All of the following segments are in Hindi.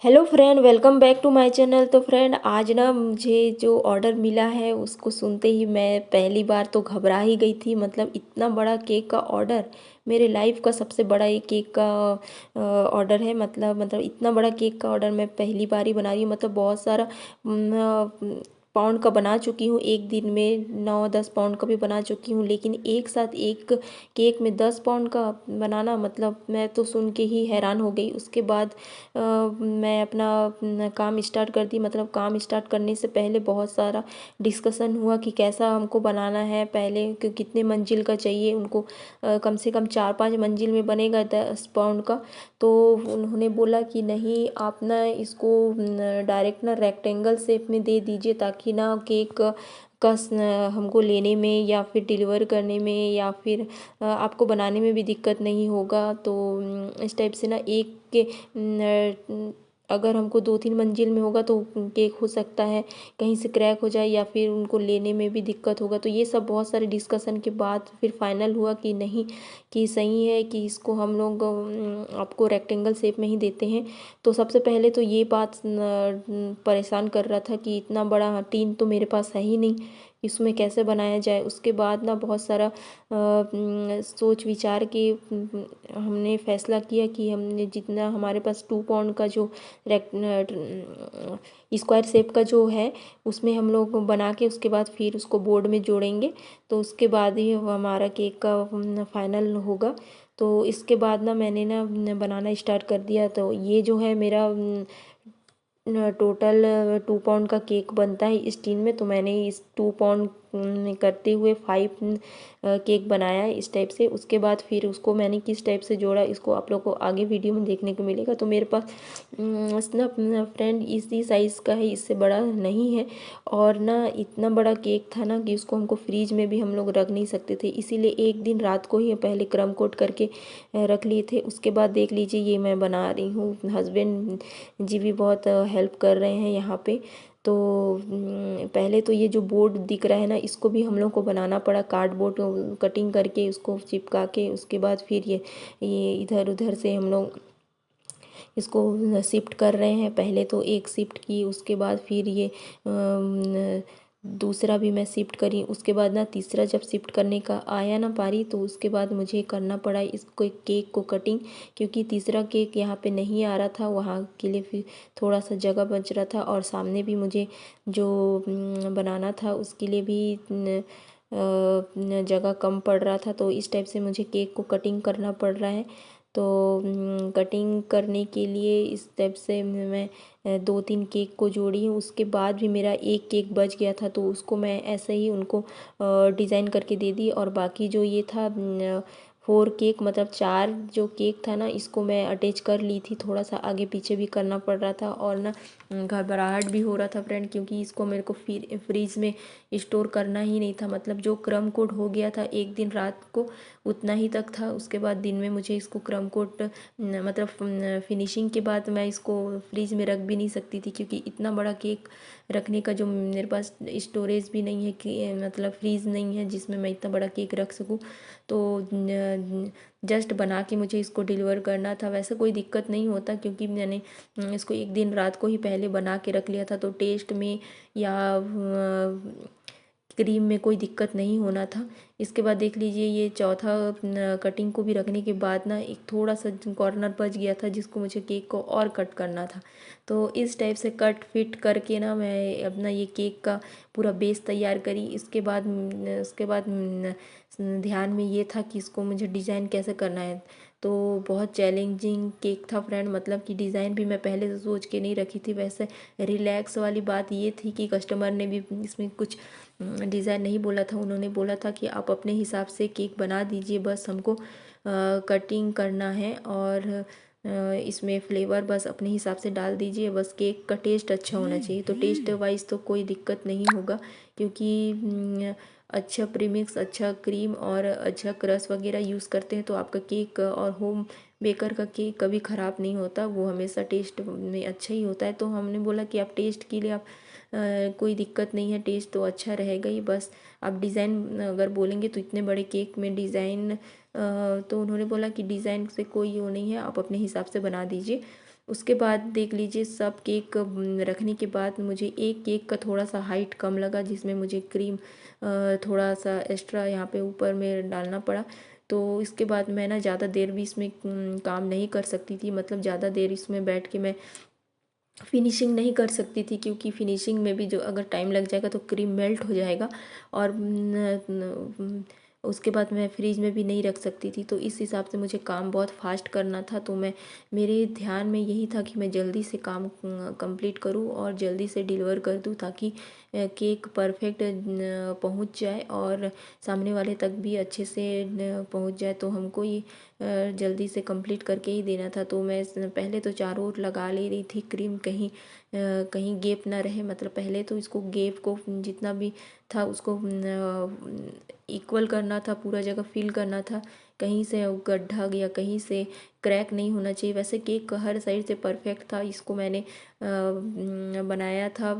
Hello friend, welcome back to my channel. तो फ्रेंड, आज ना मुझे जो ऑर्डर मिला है उसको सुनते ही मैं पहली बार तो घबरा ही गई थी। मतलब इतना बड़ा केक का ऑर्डर, मेरे लाइफ का सबसे बड़ा ये केक का ऑर्डर है। मतलब इतना बड़ा केक का ऑर्डर मैं पहली बार ही बना रही हूँ। मतलब बहुत सारा पाउंड का बना चुकी हूँ, एक दिन में 9-10 पाउंड का भी बना चुकी हूँ, लेकिन एक साथ एक केक में 10 पाउंड का बनाना, मतलब मैं तो सुन के ही हैरान हो गई। उसके बाद मैं अपना काम स्टार्ट कर दी। मतलब काम स्टार्ट करने से पहले बहुत सारा डिस्कशन हुआ कि कैसा हमको बनाना है, पहले कि कितने मंजिल का चाहिए उनको। कम से कम 4-5 मंजिल में बनेगा 10 पाउंड का। तो उन्होंने बोला कि नहीं, आप ना इसको डायरेक्ट ना रेक्टेंगल शेप में दे दीजिए, ताकि ना केक हमको लेने में या फिर डिलीवर करने में या फिर आपको बनाने में भी दिक्कत नहीं होगा। तो इस टाइप से ना एक के अगर हमको 2-3 मंजिल में होगा तो केक हो सकता है कहीं से क्रैक हो जाए या फिर उनको लेने में भी दिक्कत होगा। तो ये सब बहुत सारे डिस्कशन के बाद फिर फाइनल हुआ कि नहीं, कि सही है कि इसको हम लोग आपको रेक्टेंगल शेप में ही देते हैं। तो सबसे पहले तो ये बात परेशान कर रहा था कि इतना बड़ा टीन तो मेरे पास है ही नहीं, इसमें कैसे बनाया जाए। उसके बाद ना बहुत सारा सोच विचार के हमने फैसला किया कि हमने जितना हमारे पास 2 पाउंड का जो स्क्वायर शेप का जो है, उसमें हम लोग बना के उसके बाद फिर उसको बोर्ड में जोड़ेंगे। तो उसके बाद ही हमारा केक का फाइनल होगा। तो इसके बाद ना मैंने ना बनाना स्टार्ट कर दिया। तो ये जो है मेरा टोटल 2 पाउंड का केक बनता है इस टीन में। तो मैंने इस 2 पाउंड में करते हुए 5 केक बनाया है इस टाइप से। उसके बाद फिर उसको मैंने किस टाइप से जोड़ा, इसको आप लोग को आगे वीडियो में देखने को मिलेगा। तो मेरे पास ना फ्रेंड इसी साइज़ का है, इससे बड़ा नहीं है। और ना इतना बड़ा केक था ना कि उसको हमको फ्रीज में भी हम लोग रख नहीं सकते थे, इसीलिए एक दिन रात को ही पहले क्रम कोट करके रख लिए थे। उसके बाद देख लीजिए ये मैं बना रही हूँ। हस्बैंड जी भी बहुत हेल्प कर रहे हैं यहाँ पे। तो पहले तो ये जो बोर्ड दिख रहा है ना, इसको भी हम लोग को बनाना पड़ा, कार्डबोर्ड कटिंग करके उसको चिपका के। उसके बाद फिर ये इधर उधर से हम लोग इसको शिफ्ट कर रहे हैं। पहले तो एक शिफ्ट की, उसके बाद फिर ये दूसरा भी मैं शिफ्ट करी। उसके बाद ना तीसरा जब शिफ्ट करने का आया ना पारी, तो उसके बाद मुझे करना पड़ा इसको केक को कटिंग, क्योंकि तीसरा केक यहाँ पे नहीं आ रहा था। वहाँ के लिए फिर थोड़ा सा जगह बच रहा था, और सामने भी मुझे जो बनाना था उसके लिए भी जगह कम पड़ रहा था। तो इस टाइप से मुझे केक को कटिंग करना पड़ रहा है। तो कटिंग करने के लिए इस टाइप से मैं 2-3 केक को जोड़ी हूँ। उसके बाद भी मेरा एक केक बच गया था, तो उसको मैं ऐसे ही उनको डिज़ाइन करके दे दी। और बाकी जो ये था 4 केक, मतलब 4 जो केक था ना, इसको मैं अटैच कर ली थी। थोड़ा सा आगे पीछे भी करना पड़ रहा था, और ना घबराहट भी हो रहा था फ्रेंड, क्योंकि इसको मेरे को फिर फ्रीज में स्टोर करना ही नहीं था। मतलब जो क्रम कोड हो गया था एक दिन रात को, उतना ही तक था। उसके बाद दिन में मुझे इसको क्रम कोट मतलब फिनिशिंग के बाद मैं इसको फ्रीज में रख भी नहीं सकती थी, क्योंकि इतना बड़ा केक रखने का जो मेरे पास स्टोरेज भी नहीं है, कि मतलब फ्रीज नहीं है जिसमें मैं इतना बड़ा केक रख सकूं। तो जस्ट बना के मुझे इसको डिलीवर करना था। वैसे कोई दिक्कत नहीं होता, क्योंकि मैंने इसको एक दिन रात को ही पहले बना के रख लिया था। तो टेस्ट में या क्रीम में कोई दिक्कत नहीं होना था। इसके बाद देख लीजिए ये चौथा कटिंग को भी रखने के बाद ना एक थोड़ा सा कॉर्नर बच गया था, जिसको मुझे केक को और कट करना था। तो इस टाइप से कट फिट करके ना मैं अपना ये केक का पूरा बेस तैयार करी। उसके बाद ध्यान में ये था कि इसको मुझे डिज़ाइन कैसे करना है। तो बहुत चैलेंजिंग केक था फ्रेंड। मतलब कि डिज़ाइन भी मैं पहले से सोच के नहीं रखी थी। वैसे रिलैक्स वाली बात ये थी कि कस्टमर ने भी इसमें कुछ डिज़ाइन नहीं बोला था। उन्होंने बोला था कि आप अपने हिसाब से केक बना दीजिए, बस हमको कटिंग करना है, और इसमें फ्लेवर बस अपने हिसाब से डाल दीजिए, बस केक का टेस्ट अच्छा होना चाहिए। तो टेस्ट वाइज तो कोई दिक्कत नहीं होगा, क्योंकि अच्छा प्रीमिक्स, अच्छा क्रीम और अच्छा क्रश वगैरह यूज़ करते हैं, तो आपका केक और होम बेकर का केक कभी ख़राब नहीं होता, वो हमेशा टेस्ट में अच्छा ही होता है। तो हमने बोला कि आप टेस्ट के लिए आप कोई दिक्कत नहीं है, टेस्ट तो अच्छा रहेगा ही, बस आप डिज़ाइन अगर बोलेंगे तो इतने बड़े केक में डिज़ाइन तो उन्होंने बोला कि डिज़ाइन से कोई वो नहीं है, आप अपने हिसाब से बना दीजिए। उसके बाद देख लीजिए सब केक रखने के बाद मुझे एक केक का थोड़ा सा हाइट कम लगा, जिसमें मुझे क्रीम थोड़ा सा एक्स्ट्रा यहाँ पे ऊपर में डालना पड़ा। तो इसके बाद मैं ना ज़्यादा देर भी इसमें काम नहीं कर सकती थी, मतलब ज़्यादा देर इसमें बैठ के मैं फिनिशिंग नहीं कर सकती थी, क्योंकि फिनिशिंग में भी जो अगर टाइम लग जाएगा तो क्रीम मेल्ट हो जाएगा और उसके बाद मैं फ्रीज में भी नहीं रख सकती थी। तो इस हिसाब से मुझे काम बहुत फास्ट करना था, तो मैं मेरे ध्यान में यही था कि मैं जल्दी से काम कंप्लीट करूं और जल्दी से डिलीवर कर दूं, ताकि केक परफेक्ट पहुंच जाए और सामने वाले तक भी अच्छे से पहुंच जाए। तो हमको ये जल्दी से कंप्लीट करके ही देना था। तो मैं पहले तो चारों ओर लगा ले रही थी क्रीम, कहीं कहीं गैप ना रहे, मतलब पहले तो इसको गैप को जितना भी था उसको इक्वल करना था, पूरा जगह फिल करना था, कहीं से गड्ढा या कहीं से क्रैक नहीं होना चाहिए। वैसे केक का हर साइड से परफेक्ट था। इसको मैंने बनाया था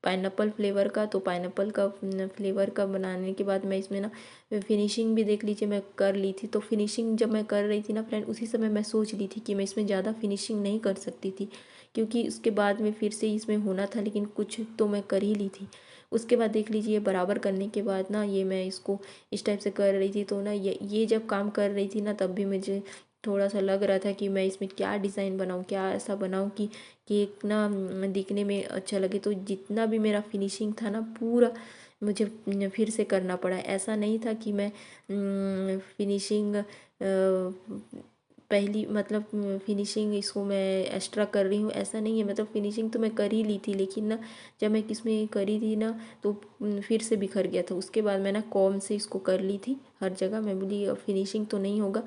पाइनएप्पल फ्लेवर का, तो पाइनएप्पल का फ्लेवर का बनाने के बाद मैं इसमें ना फिनिशिंग भी देख लीजिए मैं कर ली थी। तो फिनिशिंग जब मैं कर रही थी ना फ्रेंड, उसी समय मैं सोच ली थी कि मैं इसमें ज़्यादा फिनिशिंग नहीं कर सकती थी, क्योंकि उसके बाद में फिर से इसमें होना था, लेकिन कुछ तो मैं कर ही ली थी। उसके बाद देख लीजिए बराबर करने के बाद ना ये मैं इसको इस टाइप से कर रही थी। तो ना ये जब काम कर रही थी ना, तब भी मुझे थोड़ा सा लग रहा था कि मैं इसमें क्या डिज़ाइन बनाऊँ, क्या ऐसा बनाऊँ कि केक ना दिखने में अच्छा लगे। तो जितना भी मेरा फिनिशिंग था ना पूरा मुझे फिर से करना पड़ा। ऐसा नहीं था कि मैं फिनिशिंग पहली मतलब फिनिशिंग इसको मैं एक्स्ट्रा कर रही हूँ, ऐसा नहीं है। मतलब फिनिशिंग तो मैं कर ही ली थी, लेकिन ना जब मैं किसमें करी थी ना तो फिर से बिखर गया था। उसके बाद मैं ना कॉम से इसको कर ली थी हर जगह। मैं बोली फिनिशिंग तो नहीं होगा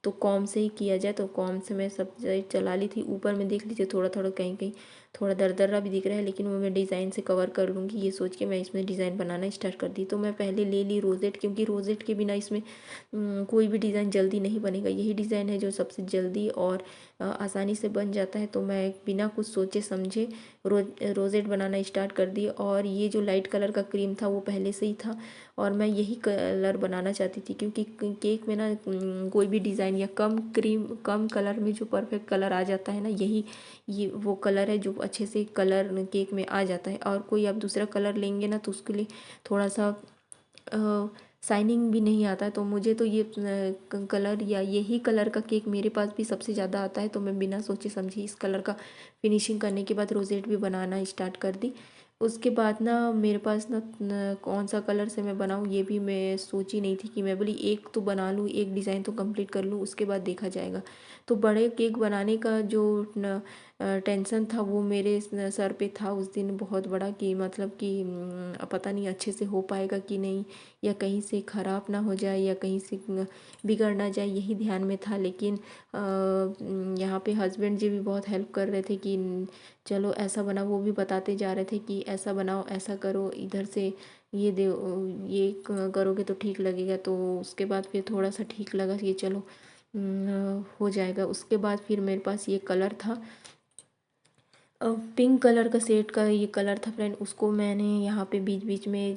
तो कॉम से ही किया जाए, तो कॉम से मैं सब साइड चला ली थी। ऊपर में देख लीजिए थोड़ा थोड़ा कहीं कहीं थोड़ा दरदरा भी दिख रहा है, लेकिन वो मैं डिज़ाइन से कवर कर लूँगी ये सोच के मैं इसमें डिज़ाइन बनाना स्टार्ट कर दी। तो मैं पहले ले ली रोजेट, क्योंकि रोजेट के बिना इसमें कोई भी डिज़ाइन जल्दी नहीं बनेगा। यही डिज़ाइन है जो सबसे जल्दी और आसानी से बन जाता है। तो मैं बिना कुछ सोचे समझे रोजेट बनाना स्टार्ट कर दी। और ये जो लाइट कलर का क्रीम था वो पहले से ही था और मैं यही कलर बनाना चाहती थी, क्योंकि केक में ना कोई भी डिज़ाइन या कम कलर में जो परफेक्ट कलर आ जाता है ना, यही ये वो कलर है जो अच्छे से कलर केक में आ जाता है। और कोई आप दूसरा कलर लेंगे ना तो उसके लिए थोड़ा सा शाइनिंग भी नहीं आता है। तो मुझे तो ये कलर या यही कलर का केक मेरे पास भी सबसे ज़्यादा आता है। तो मैं बिना सोचे समझे इस कलर का फिनिशिंग करने के बाद रोजेट भी बनाना स्टार्ट कर दी। उसके बाद ना मेरे पास ना कौन सा कलर से मैं बनाऊँ ये भी मैं सोची नहीं थी, कि मैं बोली एक तो बना लूँ, एक डिज़ाइन तो कंप्लीट कर लूँ, उसके बाद देखा जाएगा। तो बड़े केक बनाने का जो टेंशन था वो मेरे सर पे था उस दिन बहुत बड़ा, कि मतलब कि पता नहीं अच्छे से हो पाएगा कि नहीं, या कहीं से ख़राब ना हो जाए या कहीं से बिगड़ ना जाए, यही ध्यान में था। लेकिन यहाँ पे हस्बैंड जी भी बहुत हेल्प कर रहे थे कि चलो ऐसा बना, वो भी बताते जा रहे थे कि ऐसा बनाओ, ऐसा करो, इधर से ये दे ये करोगे तो ठीक लगेगा। तो उसके बाद फिर थोड़ा सा ठीक लगा कि चलो हो जाएगा। उसके बाद फिर मेरे पास ये कलर था पिंक कलर का सेट का ये कलर था फ्रेंड, उसको मैंने यहाँ पे बीच बीच में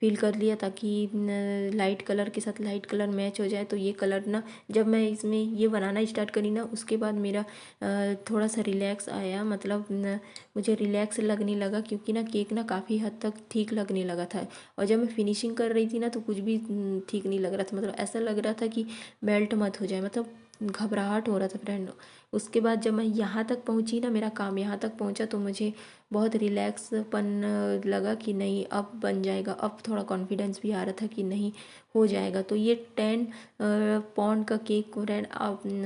फिल कर लिया, ताकि लाइट कलर के साथ लाइट कलर मैच हो जाए। तो ये कलर ना जब मैं इसमें ये बनाना स्टार्ट करी ना, उसके बाद मेरा थोड़ा सा रिलैक्स आया, मतलब मुझे रिलैक्स लगने लगा, क्योंकि ना केक ना काफ़ी हद तक ठीक लगने लगा था। और जब मैं फिनिशिंग कर रही थी ना तो कुछ भी ठीक नहीं लग रहा था, मतलब ऐसा लग रहा था कि मेल्ट मत हो जाए, मतलब घबराहट हो रहा था फ्रेंड। उसके बाद जब मैं यहाँ तक पहुँची ना, मेरा काम यहाँ तक पहुँचा, तो मुझे बहुत रिलैक्सपन लगा कि नहीं अब बन जाएगा। अब थोड़ा कॉन्फिडेंस भी आ रहा था कि नहीं हो जाएगा। तो ये 10 पाउंड का केक फ्रेंड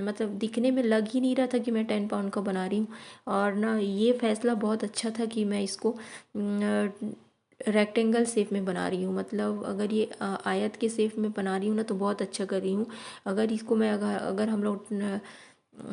मतलब दिखने में लग ही नहीं रहा था कि मैं 10 पाउंड का बना रही हूँ। और ना ये फैसला बहुत अच्छा था कि मैं इसको रेक्टेंगल शेप में बना रही हूँ, मतलब अगर ये आयत के शेप में बना रही हूँ ना तो बहुत अच्छा कर रही हूँ। अगर इसको मैं अगर हम लोग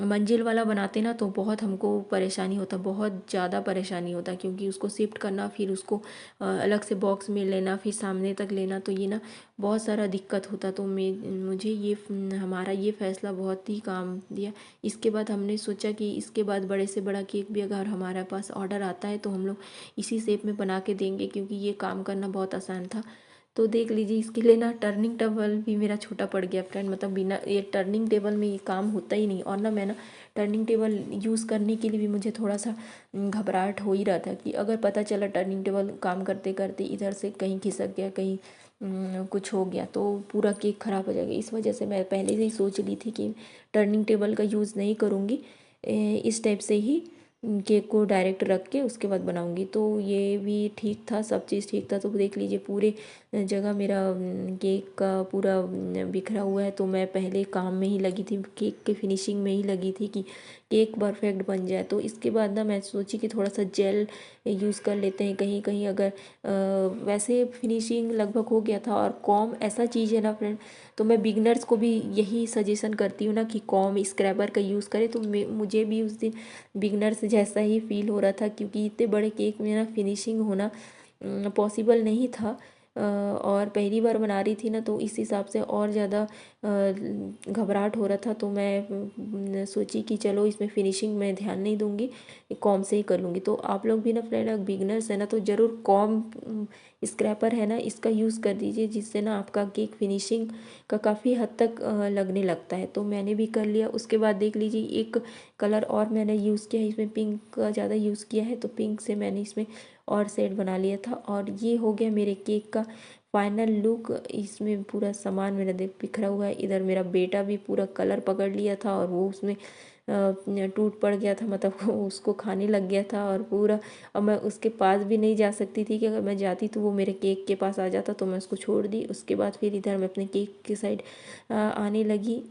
मंजिल वाला बनाते ना तो बहुत हमको परेशानी होता, बहुत ज़्यादा परेशानी होता, क्योंकि उसको शिफ्ट करना, फिर उसको अलग से बॉक्स में लेना, फिर सामने तक लेना, तो ये ना बहुत सारा दिक्कत होता। तो मुझे ये हमारा ये फ़ैसला बहुत ही काम दिया। इसके बाद हमने सोचा कि इसके बाद बड़े से बड़ा केक भी अगर हमारे पास ऑर्डर आता है तो हम लोग इसी शेप में बना के देंगे, क्योंकि ये काम करना बहुत आसान था। तो देख लीजिए इसके लिए ना टर्निंग टेबल भी मेरा छोटा पड़ गया फ्रेंड, मतलब बिना ये टर्निंग टेबल में ये काम होता ही नहीं। और ना मैं ना टर्निंग टेबल यूज़ करने के लिए भी मुझे थोड़ा सा घबराहट हो ही रहा था कि अगर पता चला टर्निंग टेबल काम करते करते इधर से कहीं खिसक गया, कहीं कुछ हो गया तो पूरा केक ख़राब हो जाएगा। इस वजह से मैं पहले से ही सोच ली थी कि टर्निंग टेबल का यूज़ नहीं करूँगी, इस टाइप से ही केक को डायरेक्ट रख के उसके बाद बनाऊंगी। तो ये भी ठीक था, सब चीज़ ठीक था। तो देख लीजिए पूरे जगह मेरा केक का पूरा बिखरा हुआ है। तो मैं पहले काम में ही लगी थी, केक के फिनिशिंग में ही लगी थी कि केक परफेक्ट बन जाए। तो इसके बाद ना मैं सोची कि थोड़ा सा जेल यूज़ कर लेते हैं कहीं कहीं अगर वैसे फिनिशिंग लगभग हो गया था। और कॉम ऐसा चीज़ है ना फ्रेंड, तो मैं बिगनर्स को भी यही सजेशन करती हूँ ना कि कॉम स्क्रैबर का यूज़ करें। तो मुझे भी उस दिन बिगनर्स जैसा ही फील हो रहा था, क्योंकि इतने बड़े केक में ना फिनिशिंग होना पॉसिबल नहीं था। और पहली बार बना रही थी ना, तो इस हिसाब से और ज़्यादा घबराहट हो रहा था। तो मैं सोची कि चलो इसमें फिनिशिंग में ध्यान नहीं दूंगी, कॉम से ही कर लूँगी। तो आप लोग भी ना फ्रेंड अगर बिगनर्स है ना, तो ज़रूर कॉम स्क्रैपर है ना इसका यूज़ कर दीजिए, जिससे ना आपका केक फिनिशिंग का काफ़ी हद तक लगने लगता है। तो मैंने भी कर लिया। उसके बाद देख लीजिए एक कलर और मैंने यूज़ किया है, इसमें पिंक का ज़्यादा यूज़ किया है। तो पिंक से मैंने इसमें और सेट बना लिया था। और ये हो गया मेरे केक का फाइनल लुक। इसमें पूरा सामान मेरा देख बिखरा हुआ है। इधर मेरा बेटा भी पूरा कलर पकड़ लिया था और वो उसमें टूट पड़ गया था, मतलब वो उसको खाने लग गया था और पूरा। अब मैं उसके पास भी नहीं जा सकती थी कि अगर मैं जाती तो वो मेरे केक के पास आ जाता, तो मैं उसको छोड़ दी। उसके बाद फिर इधर मैं अपने केक की साइड आने लगी।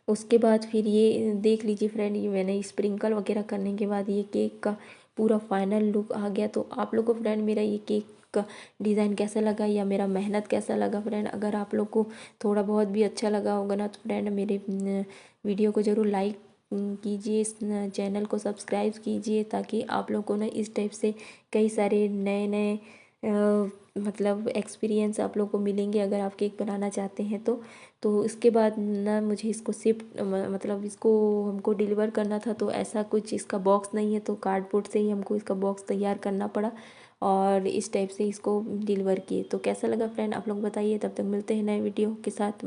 उसके बाद फिर ये देख लीजिए फ्रेंड, ये मैंने स्प्रिंकल वगैरह करने के बाद ये केक का पूरा फाइनल लुक आ गया। तो आप लोग को फ्रेंड मेरा ये केक का डिज़ाइन कैसा लगा या मेरा मेहनत कैसा लगा फ्रेंड, अगर आप लोग को थोड़ा बहुत भी अच्छा लगा होगा ना, तो फ्रेंड मेरे वीडियो को ज़रूर लाइक कीजिए, इस चैनल को सब्सक्राइब कीजिए, ताकि आप लोग को ना इस टाइप से कई सारे नए नए मतलब एक्सपीरियंस आप लोग को मिलेंगे अगर आप केक बनाना चाहते हैं तो इसके बाद ना मुझे इसको शिफ्ट मतलब इसको हमको डिलीवर करना था। तो ऐसा कुछ इसका बॉक्स नहीं है, तो कार्डबोर्ड से ही हमको इसका बॉक्स तैयार करना पड़ा और इस टाइप से इसको डिलीवर किए। तो कैसा लगा फ्रेंड आप लोग बताइए। तब तक मिलते हैं नए वीडियो के साथ।